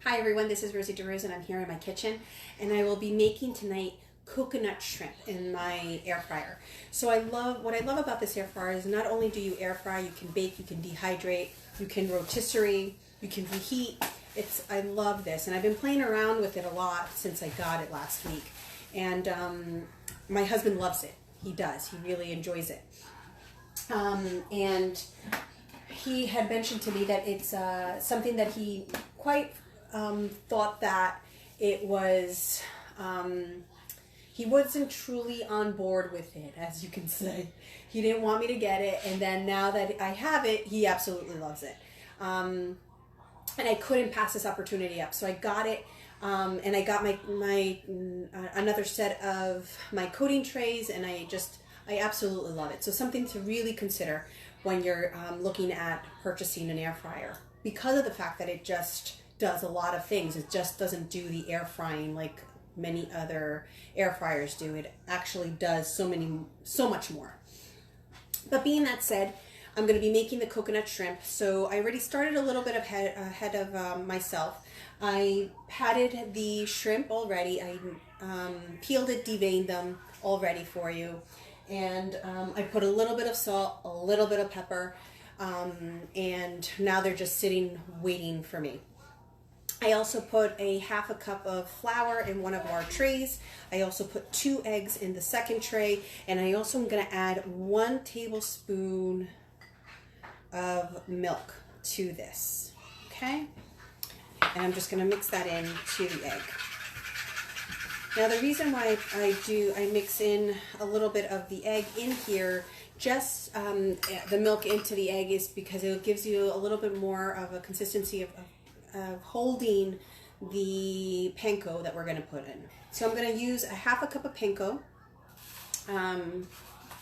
Hi everyone, this is Rosie DeRose and I'm here in my kitchen and I will be making tonight coconut shrimp in my air fryer. So what I love about this air fryer is not only do you air fry, you can bake, you can dehydrate, you can rotisserie, you can reheat. I love this and I've been playing around with it a lot since I got it last week. And my husband loves it. He does. He really enjoys it. And he had mentioned to me that it's something that he quite thought that it was, he wasn't truly on board with it, as you can say. He didn't want me to get it, and then now that I have it, he absolutely loves it. And I couldn't pass this opportunity up, so I got it, and I got my another set of my coating trays, and I absolutely love it. So something to really consider when you're looking at purchasing an air fryer, because of the fact that it just does a lot of things. It just doesn't do the air frying like many other air fryers do. It actually does so much more. But being that said, I'm going to be making the coconut shrimp. So I already started a little bit ahead of myself. I patted the shrimp already. I peeled it, deveined them already for you. And I put a little bit of salt, a little bit of pepper, and now they're just sitting waiting for me. I also put a half a cup of flour in one of our trays. I also put 2 eggs in the second tray, and I also am going to add 1 tablespoon of milk to this, okay? And I'm just going to mix that in to the egg. Now the reason why I mix in a little bit of the egg in here, just the milk into the egg, is because it gives you a little bit more of a consistency of holding the panko that we're going to put in. So I'm going to use a half a cup of panko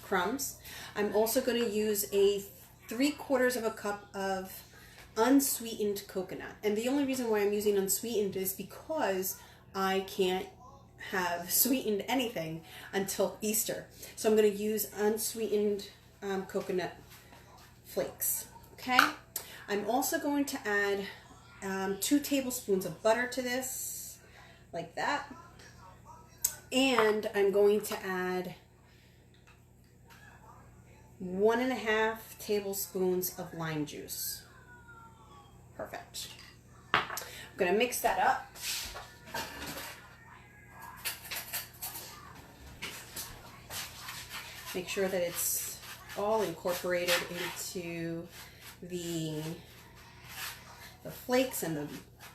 crumbs. I'm also going to use a 3/4 of a cup of unsweetened coconut. And the only reason why I'm using unsweetened is because I can't have sweetened anything until Easter. So I'm going to use unsweetened coconut flakes. Okay. I'm also going to add 2 tablespoons of butter to this, like that. And I'm going to add 1.5 tablespoons of lime juice. Perfect. I'm going to mix that up. Make sure that it's all incorporated into the flakes and the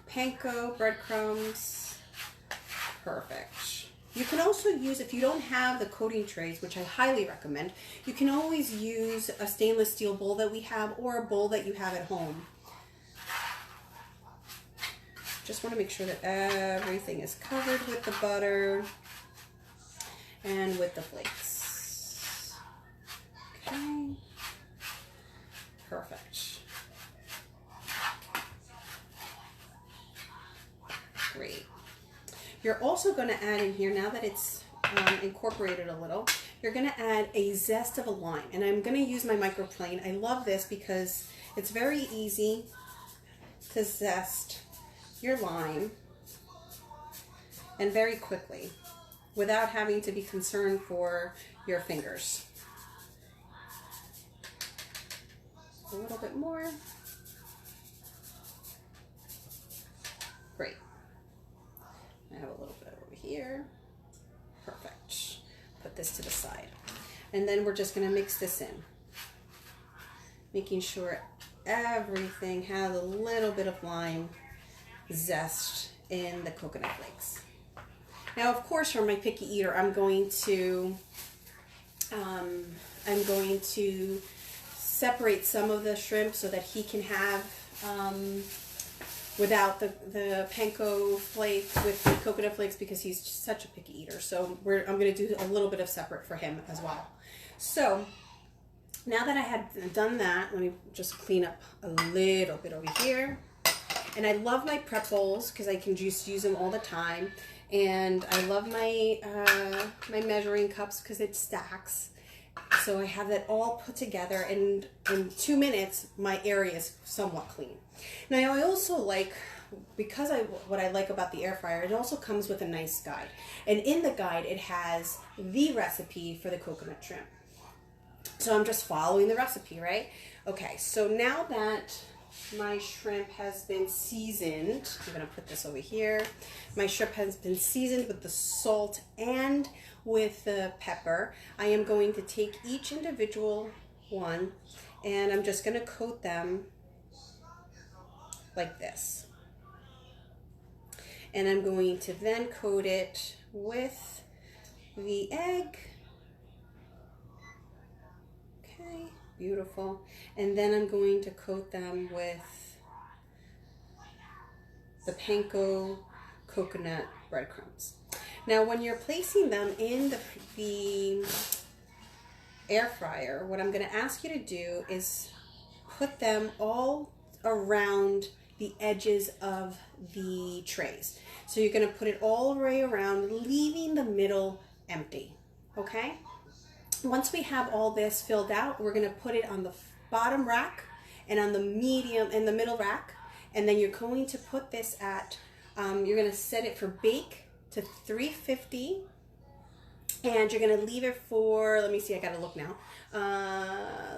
panko breadcrumbs. Perfect. You can also use, if you don't have the coating trays, which I highly recommend, you can always use a stainless steel bowl that we have or a bowl that you have at home. Just want to make sure that everything is covered with the butter and with the flakes. Okay. Perfect. Great. You're also going to add in here, now that it's incorporated a little, you're going to add a zest of a lime. And I'm going to use my microplane. I love this because it's very easy to zest your lime, and very quickly, without having to be concerned for your fingers. A little bit more. Great. I have a little bit over here. Perfect. Put this to the side. And then we're just going to mix this in, making sure everything has a little bit of lime zest in the coconut flakes. Now, of course, for my picky eater, I'm going to separate some of the shrimp so that he can have without the panko flake with the coconut flakes, because he's such a picky eater. So I'm going to do a little bit of separate for him as well. So now that I had done that, let me just clean up a little bit over here. And I love my prep bowls because I can just use them all the time. And I love my my measuring cups because it stacks. So I have that all put together, and in 2 minutes my area is somewhat clean. Now I also like because what I like about the air fryer, it also comes with a nice guide. And in the guide, it has the recipe for the coconut shrimp. So I'm just following the recipe, right? Okay, so now that my shrimp has been seasoned, I'm gonna put this over here. My shrimp has been seasoned with the salt and with the pepper. I am going to take each individual one and I'm just gonna coat them like this. And I'm going to then coat it with the egg. Okay, beautiful. And then I'm going to coat them with the panko coconut breadcrumbs. Now when you're placing them in the air fryer, what I'm going to ask you to do is put them all around the edges of the trays. So you're going to put it all the way around, leaving the middle empty. Okay? Once we have all this filled out, we're going to put it on the bottom rack and on the middle rack. And then you're going to put this at, you're going to set it for bake to 350. And you're going to leave it for, let me see, I got to look now.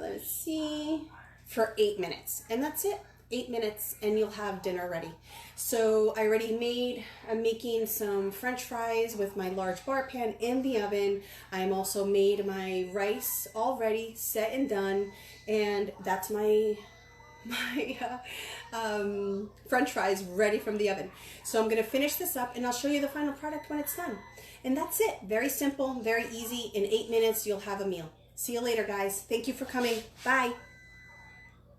Let's see, for 8 minutes. And that's it. 8 minutes and you'll have dinner ready. So I already I'm making some French fries with my large bar pan in the oven. I'm also made my rice already set and done, and that's my French fries ready from the oven. So I'm gonna finish this up and I'll show you the final product when it's done. And that's it. Very simple, very easy. In 8 minutes, you'll have a meal. See you later, guys. Thank you for coming. Bye.